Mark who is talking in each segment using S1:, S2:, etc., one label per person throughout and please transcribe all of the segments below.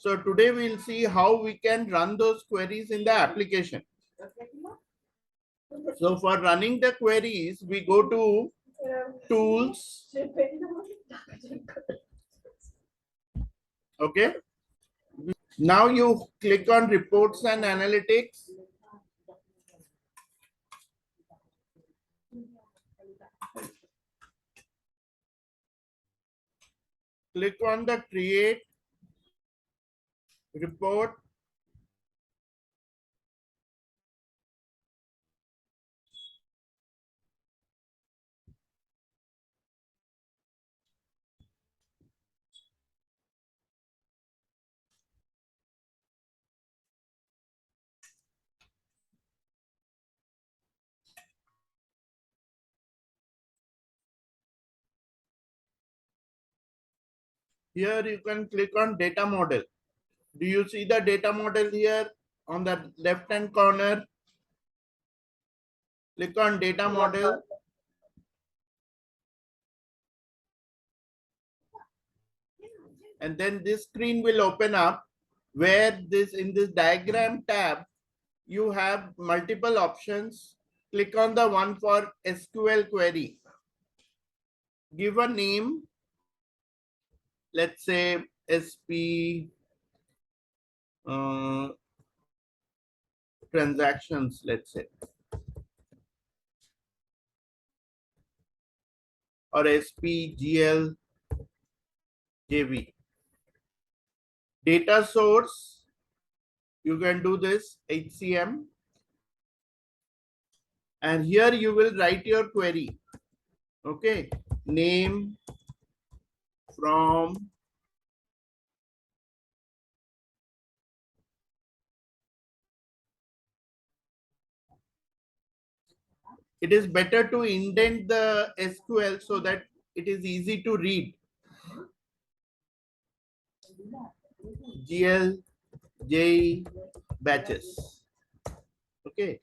S1: So today we'll see how we can run those queries in the application. So for running the queries, we go to tools. Okay. Now you click on reports and analytics. Click on the create report. Here you can click on data model. Do you see the data model here on the left hand corner? Click on data model. And then this screen will open up where in this diagram tab, you have multiple options. Click on the one for SQL query. Give a name. Let's say SP transactions, let's say. Or SPGL JV. Data source, you can do this HCM. And here you will write your query. Okay, name from it is better to indent the SQL so that it is easy to read. GL, J batches. Okay,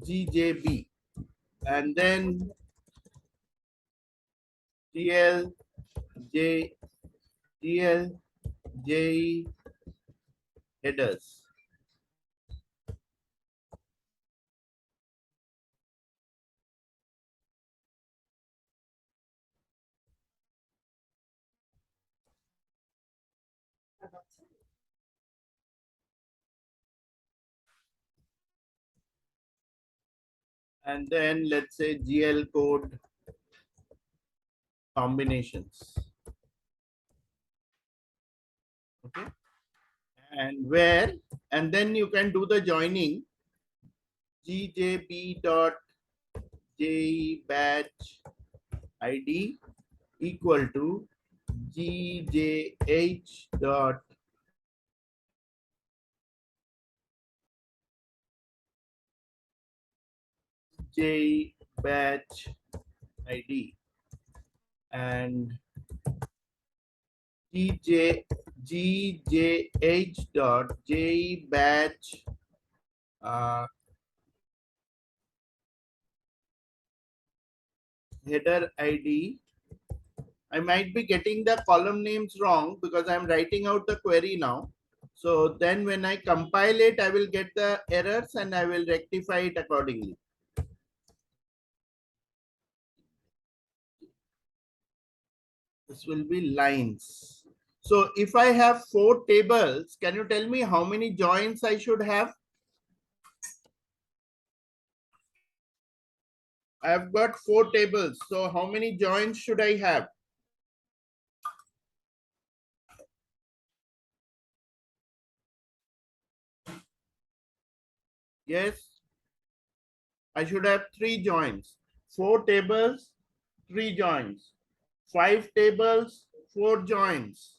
S1: GJB. And then GL, J, GL, J headers. And then let's say GL code combinations. Okay. And where, and then you can do the joining gjb dot j batch id equal to gjh dot j batch id and gjh dot j batch header id. I might be getting the column names wrong because I'm writing out the query now. So then when I compile it, I will get the errors and I will rectify it accordingly. This will be lines. So if I have 4 tables, can you tell me how many joins I should have? I've got 4 tables. So how many joins should I have? Yes, I should have 3 joins. 4 tables, 3 joins. 5 tables, 4 joins.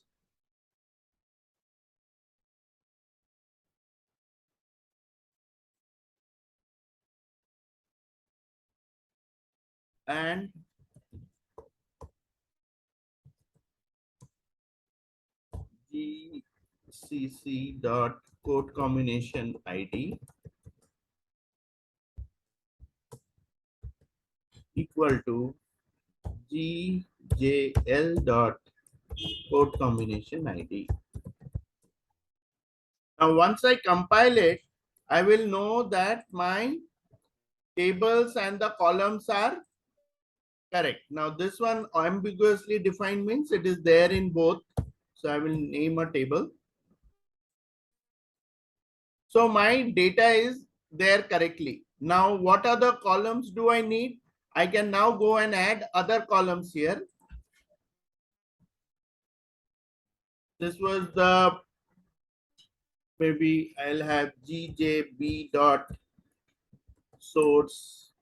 S1: And GCC dot code combination ID equal to GJL dot code combination ID. Now, once I compile it, I will know that my tables and the columns are correct. Now, this one ambiguously defined means it is there in both. So I will name a table. So my data is there correctly. Now, what other columns do I need? I can now go and add other columns here. This was the, maybe I'll have gjb dot source.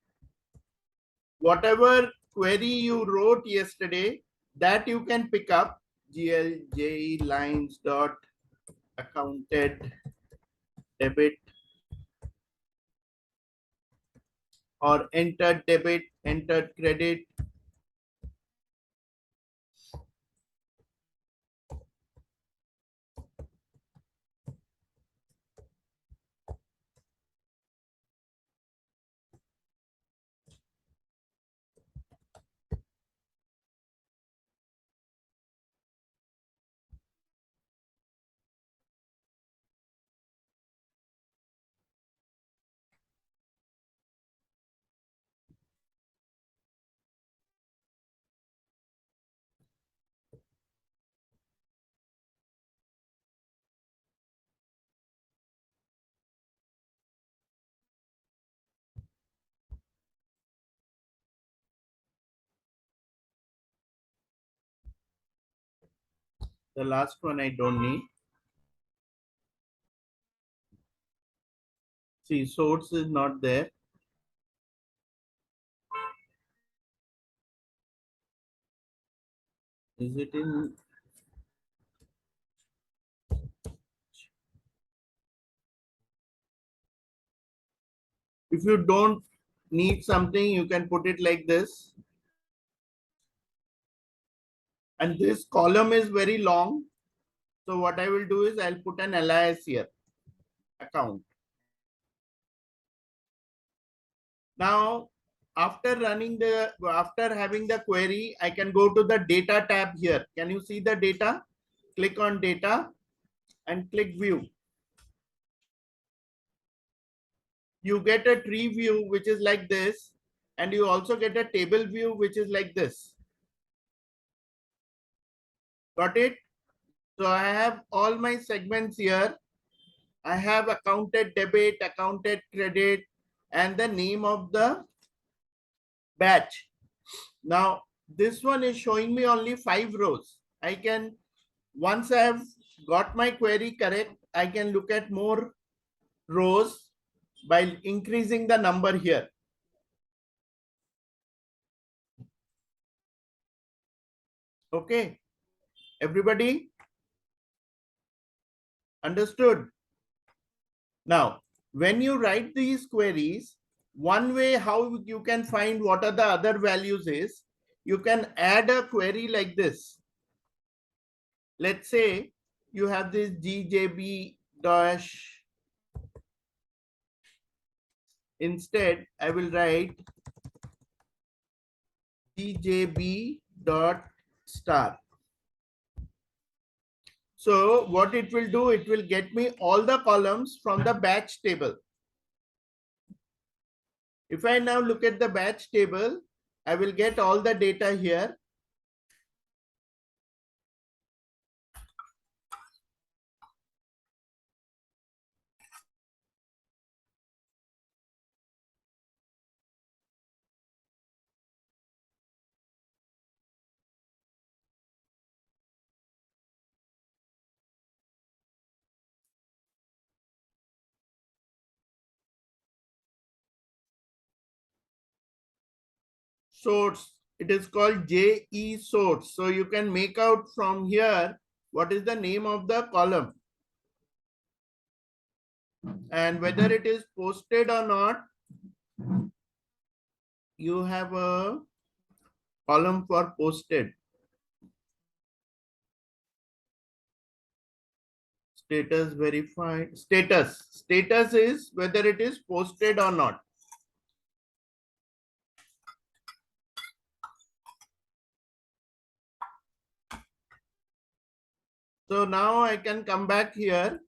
S1: Whatever query you wrote yesterday, that you can pick up. glj lines dot accounted debit or entered debit, entered credit. The last one I don't need. See, source is not there. Is it in? If you don't need something, you can put it like this. And this column is very long. So what I will do is I'll put an alias here, account. Now, after having the query, I can go to the data tab here. Can you see the data? Click on data and click view. You get a tree view, which is like this. And you also get a table view, which is like this. Got it? So I have all my segments here. I have accounted debit, accounted credit, and the name of the batch. Now, this one is showing me only 5 rows. I can, once I have got my query correct, I can look at more rows by increasing the number here. Okay, everybody understood? Now, when you write these queries, one way how you can find what are the other values is, you can add a query like this. Let's say you have this gjb dash. Instead, I will write gjb dot star. So what it will do, it will get me all the columns from the batch table. If I now look at the batch table, I will get all the data here. Source, it is called JE source. So you can make out from here what is the name of the column and whether it is posted or not. You have a column for posted. Status verified. Status is whether it is posted or not. So now I can come back here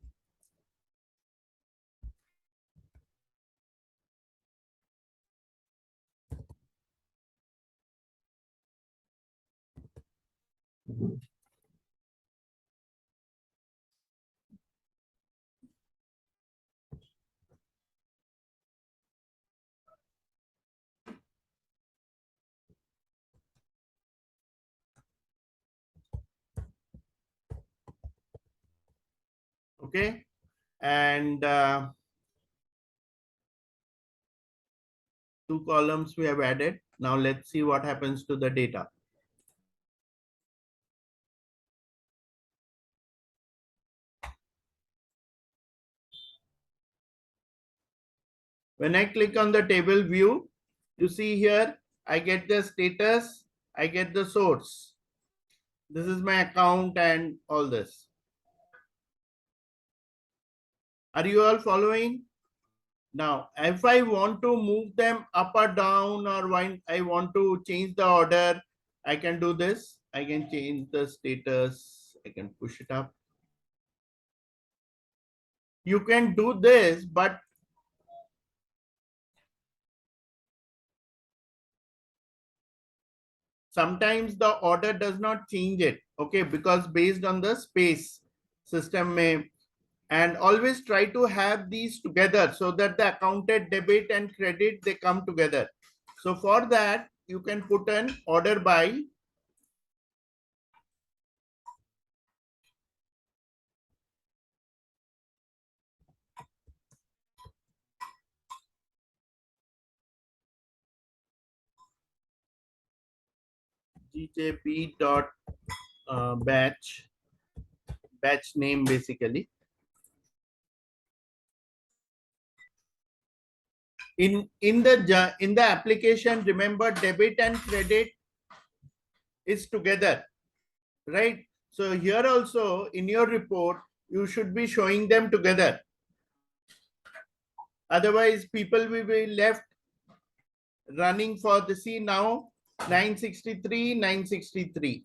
S1: Okay. And 2 columns we have added. Now let's see what happens to the data. When I click on the table view, you see here, I get the status, I get the source. This is my account and all this. Are you all following? Now, if I want to move them up or down, or when I want to change the order, I can do this. I can change the status. I can push it up. You can do this, but sometimes the order does not change it. Okay, because based on the space system may, and always try to have these together so that the accounted debit and credit, they come together. So for that, you can put an order by GJP dot batch name basically. In the application, remember debit and credit is together, right? So here also in your report, you should be showing them together. Otherwise, people will be left running for the, see now 963, 963,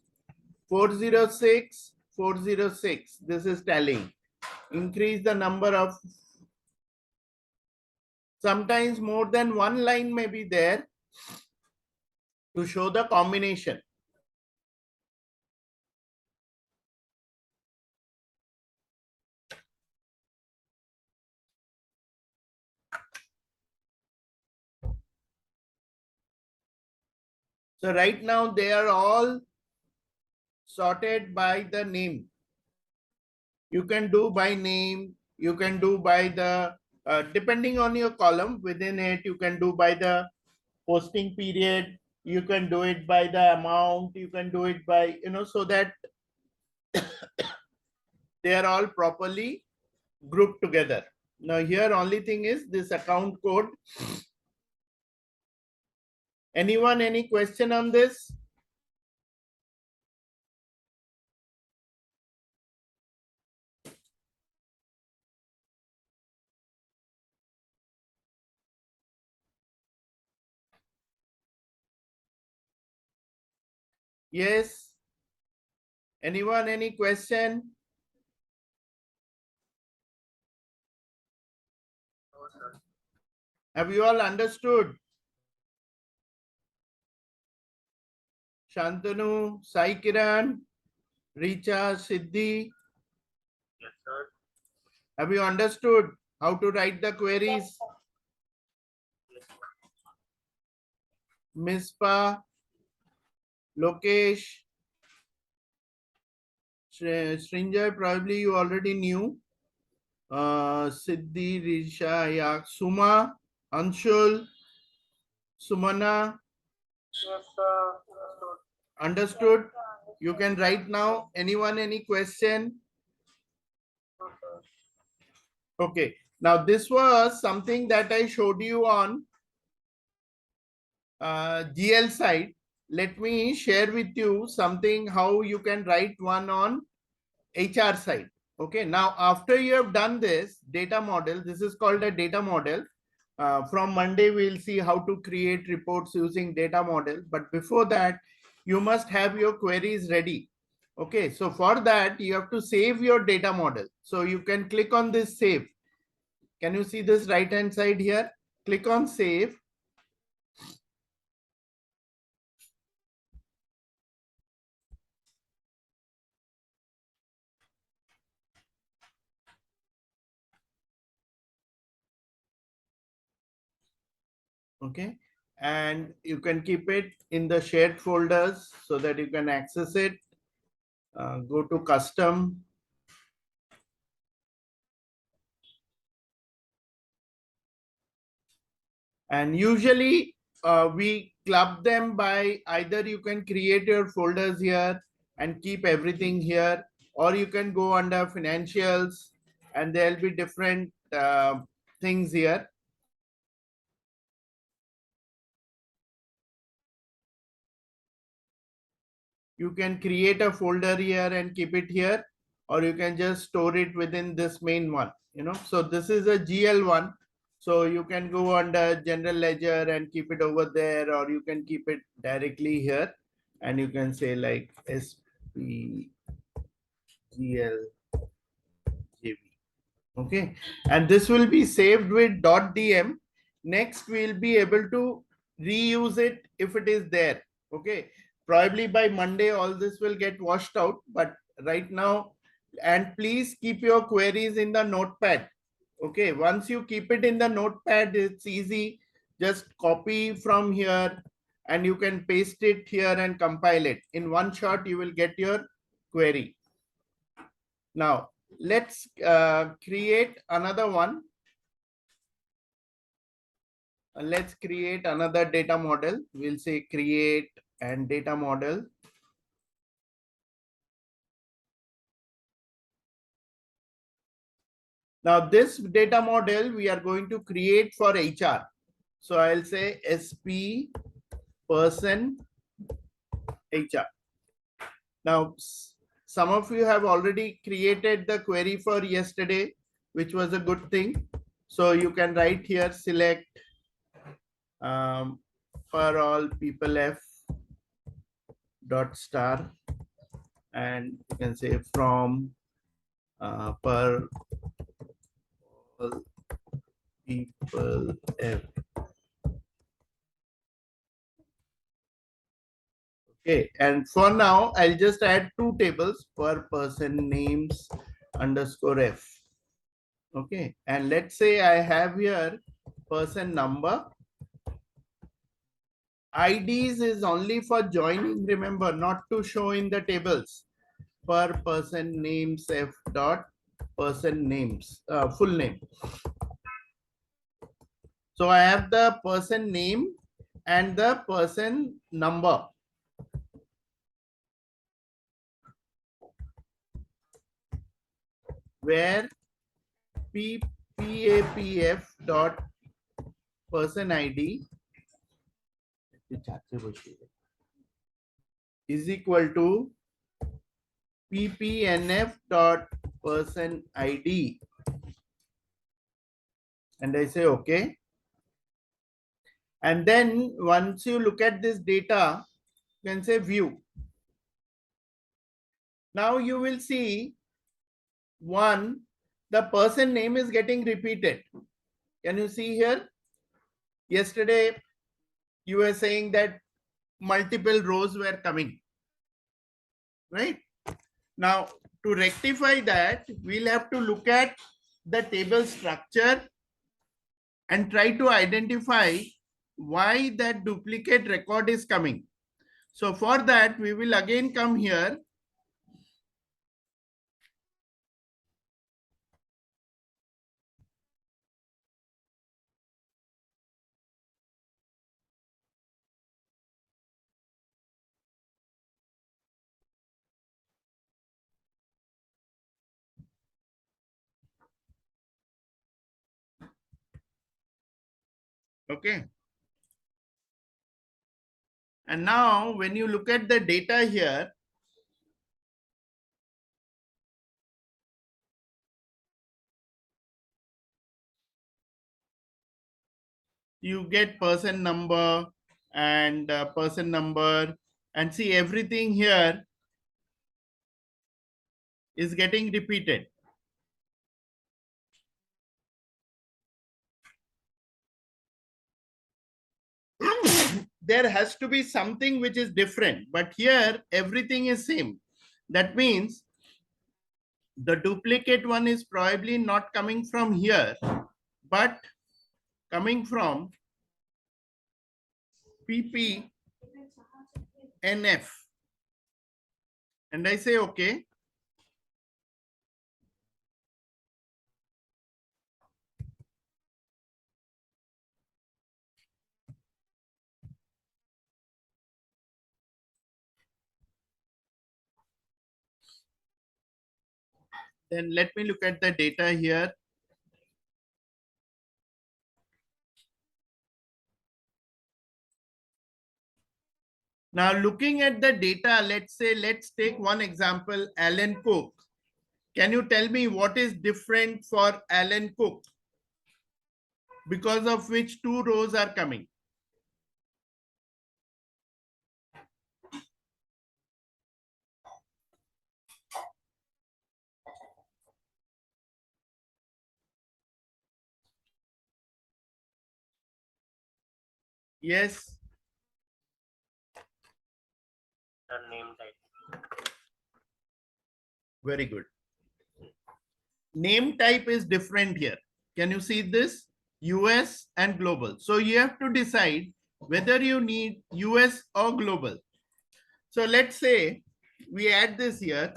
S1: 406, 406. This is tallying. Increase the number of, sometimes more than one line may be there to show the combination. So right now they are all sorted by the name. You can do by name, you can do by the, depending on your column within it, you can do by the posting period, you can do it by the amount, you can do it by, so that they are all properly grouped together. Now here only thing is this account code. Anyone, any question on this? Yes. Anyone, any question? Have you all understood? Shantanu, Sai Kiran, Richa, Siddhi. Yes, sir. Have you understood how to write the queries? Yes, Mispa, Lokesh, Srinjay, probably you already knew. Siddhi, Risha, Yak, Suma, Anshul, Sumana. Yes, sir. Understood? You can write now. Anyone, any question? Okay. Now this was something that I showed you on GL side. Let me share with you something how you can write one on HR side. Okay. Now after you have done this data model, this is called a data model. From Monday, we'll see how to create reports using data model. But before that, you must have your queries ready. Okay, so for that, you have to save your data model. So you can click on this save. Can you see this right hand side here? Click on save. Okay. And you can keep it in the shared folders so that you can access it. Go to custom. And usually we club them by either you can create your folders here and keep everything here, or you can go under financials and there'll be different things here. You can create a folder here and keep it here, or you can just store it within this main one, so this is a GL one. So you can go under general ledger and keep it over there, or you can keep it directly here and you can say like SPGL JV. Okay, and this will be saved with .dm. Next we'll be able to reuse it if it is there. Okay, probably by Monday all this will get washed out, but right now, and please keep your queries in the notepad. Okay, once you keep it in the notepad, it's easy. Just copy from here and you can paste it here and compile it. In one shot you will get your query. Now let's create another one. Let's create another data model. We'll say create and data model. Now this data model we are going to create for HR. So I'll say SP person HR. Now some of you have already created the query for yesterday, which was a good thing. So you can write here, select for all people F dot star, and you can say from per all people F. Okay, and for now I'll just add two tables, per person names underscore F. Okay, and let's say I have here person number. IDs is only for joining, remember, not to show in the tables. Per person names F dot person names, full name. So I have the person name and the person number. Where PAPF dot person ID is equal to PPNF dot person ID. And I say okay. And then once you look at this data, you can say view. Now you will see one, the person name is getting repeated. Can you see here? Yesterday, you were saying that multiple rows were coming, right? Now, to rectify that, we'll have to look at the table structure and try to identify why that duplicate record is coming. So for that, we will again come here. Okay. And now when you look at the data here, you get person number and person number, and see everything here is getting repeated. There has to be something which is different, but here everything is same. That means the duplicate one is probably not coming from here, but coming from PP NF. And I say okay. Then let me look at the data here. Now looking at the data, let's take one example, Alan Cook. Can you tell me what is different for Alan Cook? Because of which two rows are coming? Yes.
S2: The name type.
S1: Very good. Name type is different here. Can you see this? US and global. So you have to decide whether you need US or global. So let's say we add this here.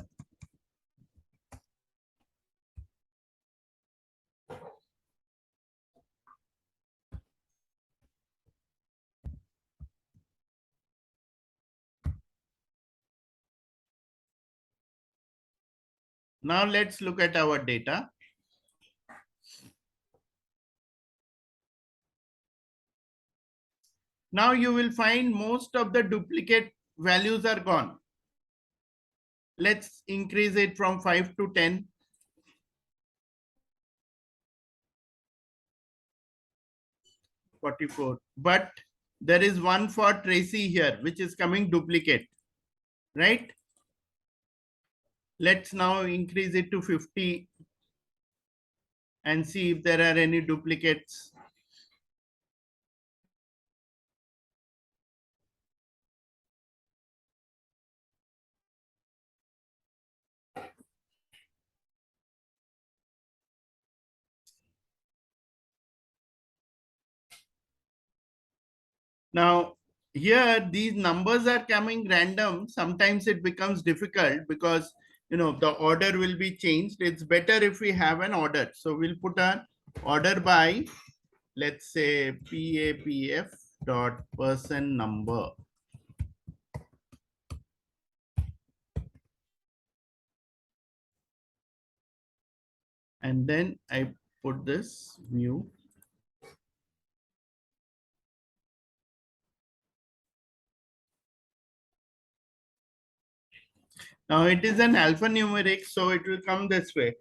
S1: Now let's look at our data. Now you will find most of the duplicate values are gone. Let's increase it from 5 to 10. $44. But there is one for Tracy here, which is coming duplicate, right? Let's now increase it to 50 and see if there are any duplicates. Now, here these numbers are coming random. Sometimes it becomes difficult because the order will be changed. It's better if we have an order. So we'll put an order by, let's say, PAPF dot person number. And then I put this view. Now it is an alphanumeric, so it will come this way.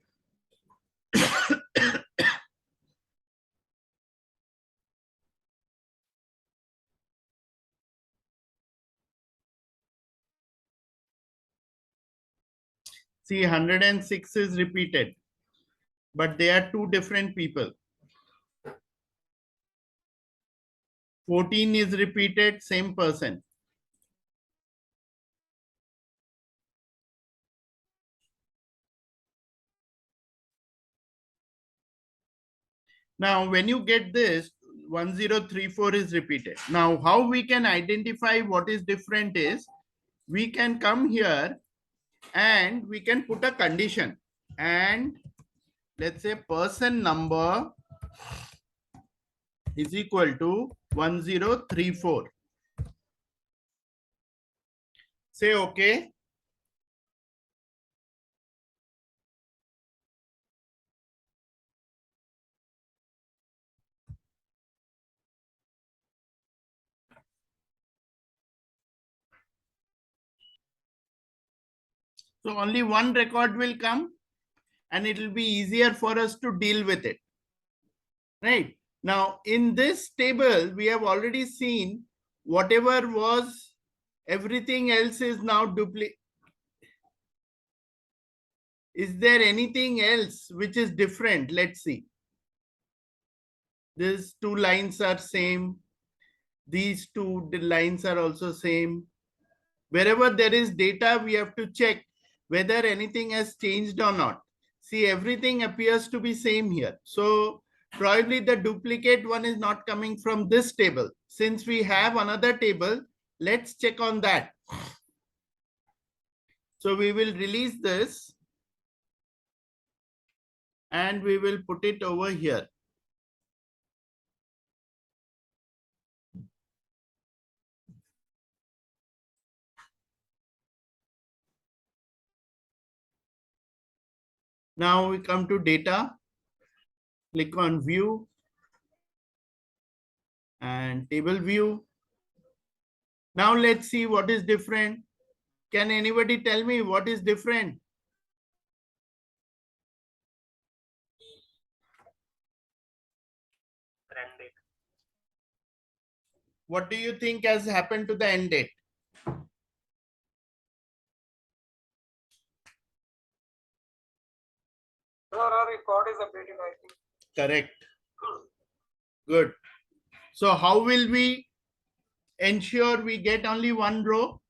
S1: See, 106 is repeated, but they are two different people. 14 is repeated, same person. Now, when you get this, 1034 is repeated. Now, how we can identify what is different is, we can come here and we can put a condition. And let's say person number is equal to 1034. Say okay. So only one record will come and it will be easier for us to deal with it. Right. Now, in this table, we have already seen whatever was, everything else is now duplicate. Is there anything else which is different? Let's see. These two lines are same. These two lines are also same. Wherever there is data, we have to check whether anything has changed or not. See, everything appears to be same here. So Probably the duplicate one is not coming from this table. Since we have another table, let's check on that. So we will release this and we will put it over here. Now we come to data, click on view and table view. Now let's see what is different. Can anybody tell me what is different?
S2: End date.
S1: What do you think has happened to the end date?
S3: Our record is updated, I think.
S1: Correct. Good. So how will we ensure we get only one row?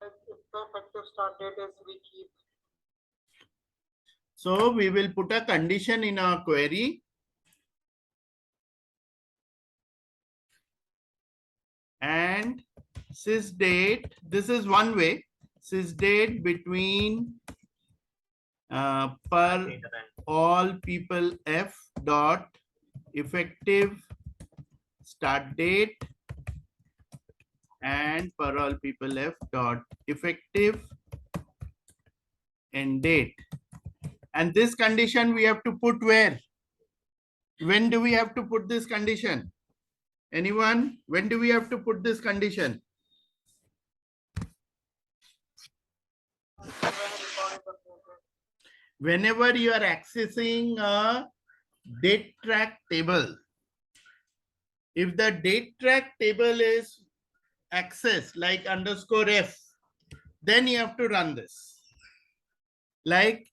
S3: If the effective start date is we keep.
S1: So we will put a condition in our query. And sysdate, this is one way, sysdate between per all people f dot effective start date and per all people f dot effective end date. And this condition we have to put where? When do we have to put this condition? Anyone? When do we have to put this condition? Whenever you are accessing a date track table. If the date track table is accessed like underscore f, then you have to run this. Like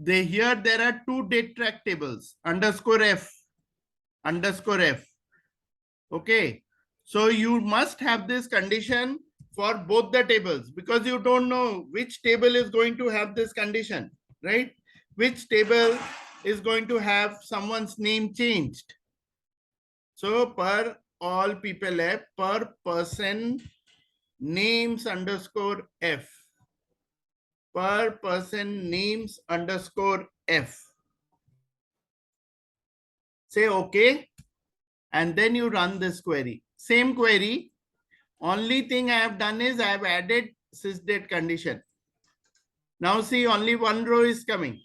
S1: here there are two date track tables, underscore f, underscore f. Okay. So you must have this condition for both the tables because you don't know which table is going to have this condition, right? Which table is going to have someone's name changed. So per all people f, per person names underscore f, per person names underscore f. Say okay, and then you run this query. Same query, only thing I have done is I have added sysdate condition. Now see, only one row is coming.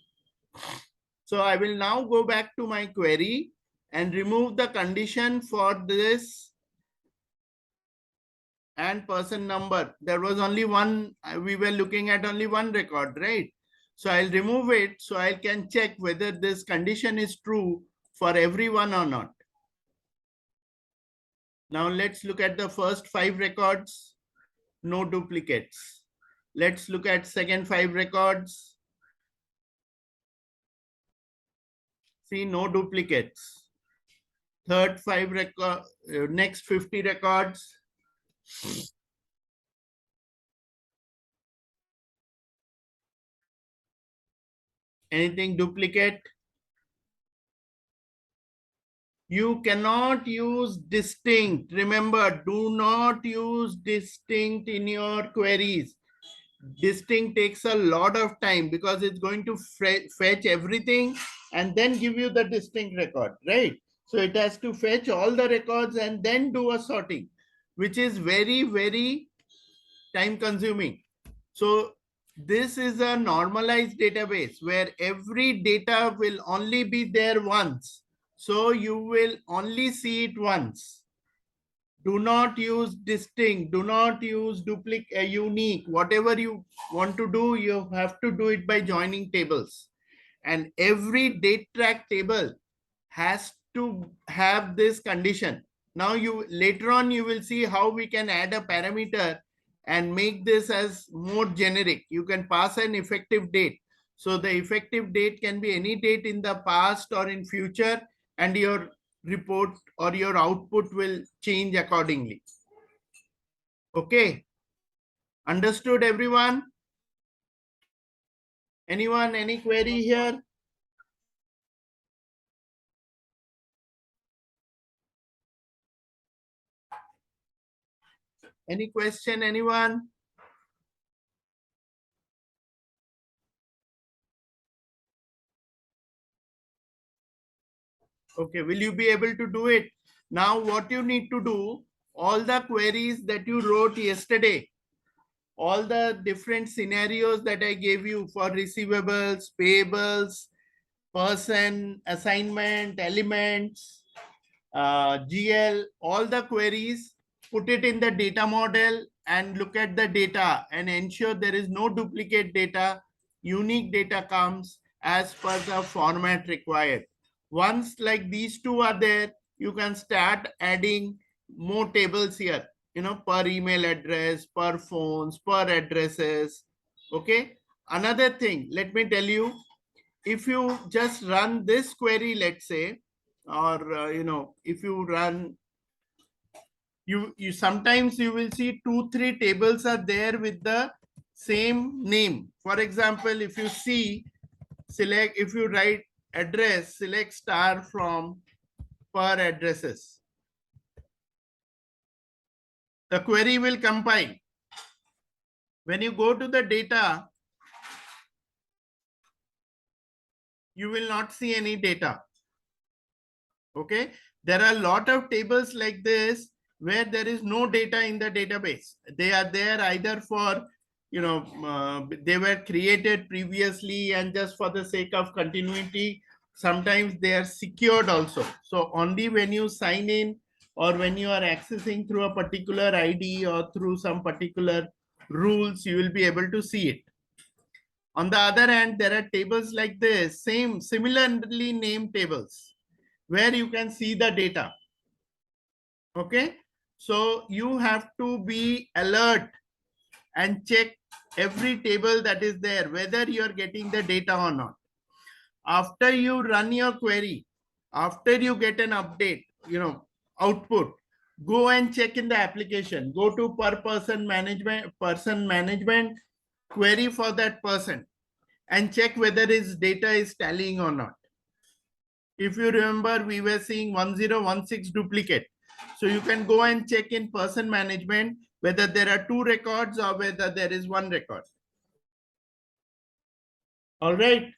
S1: So I will now go back to my query and remove the condition for this and person number. There was only one, we were looking at only one record, right? So I'll remove it so I can check whether this condition is true for everyone or not. Now let's look at the first 5 records, no duplicates. Let's look at second 5 records. See, no duplicates. Third 5 record, next 50 records. Anything duplicate? You cannot use distinct. Remember, do not use distinct in your queries. Distinct takes a lot of time because it's going to fetch everything and then give you the distinct record, right? So it has to fetch all the records and then do a sorting, which is very, very time consuming. So this is a normalized database where every data will only be there once. So you will only see it once. Do not use distinct, do not use duplicate, unique. Whatever you want to do, you have to do it by joining tables. And every date track table has to have this condition. Now you later on you will see how we can add a parameter and make this as more generic. You can pass an effective date. So the effective date can be any date in the past or in future, and your report or your output will change accordingly. Okay. Understood, everyone? Anyone, any query here? Any question, anyone? Okay, will you be able to do it? Now, what you need to do, all the queries that you wrote yesterday, all the different scenarios that I gave you for receivables, payables, person, assignment, elements, GL, all the queries, put it in the data model and look at the data and ensure there is no duplicate data. Unique data comes as per the format required. Once like these two are there, you can start adding more tables here, per email address, per phones, per addresses. Okay. Another thing, let me tell you, if you just run this query, let's say, or if you run, you sometimes you will see 2-3 tables are there with the same name. For example, if you see, if you write address, select star from per addresses, the query will compile. When you go to the data, you will not see any data. Okay, there are a lot of tables like this where there is no data in the database. They are there either for, they were created previously and just for the sake of continuity. Sometimes they are secured also. So only when you sign in or when you are accessing through a particular ID or through some particular rules, you will be able to see it. On the other hand, there are tables like this, similarly named tables, where you can see the data. Okay, so you have to be alert and check every table that is there, whether you are getting the data or not. After you run your query, after you get an update, output, go and check in the application. Go to person management, query for that person and check whether his data is tallying or not. If you remember, we were seeing 1016 duplicate. So you can go and check in person management whether there are 2 records or whether there is 1 record. All right.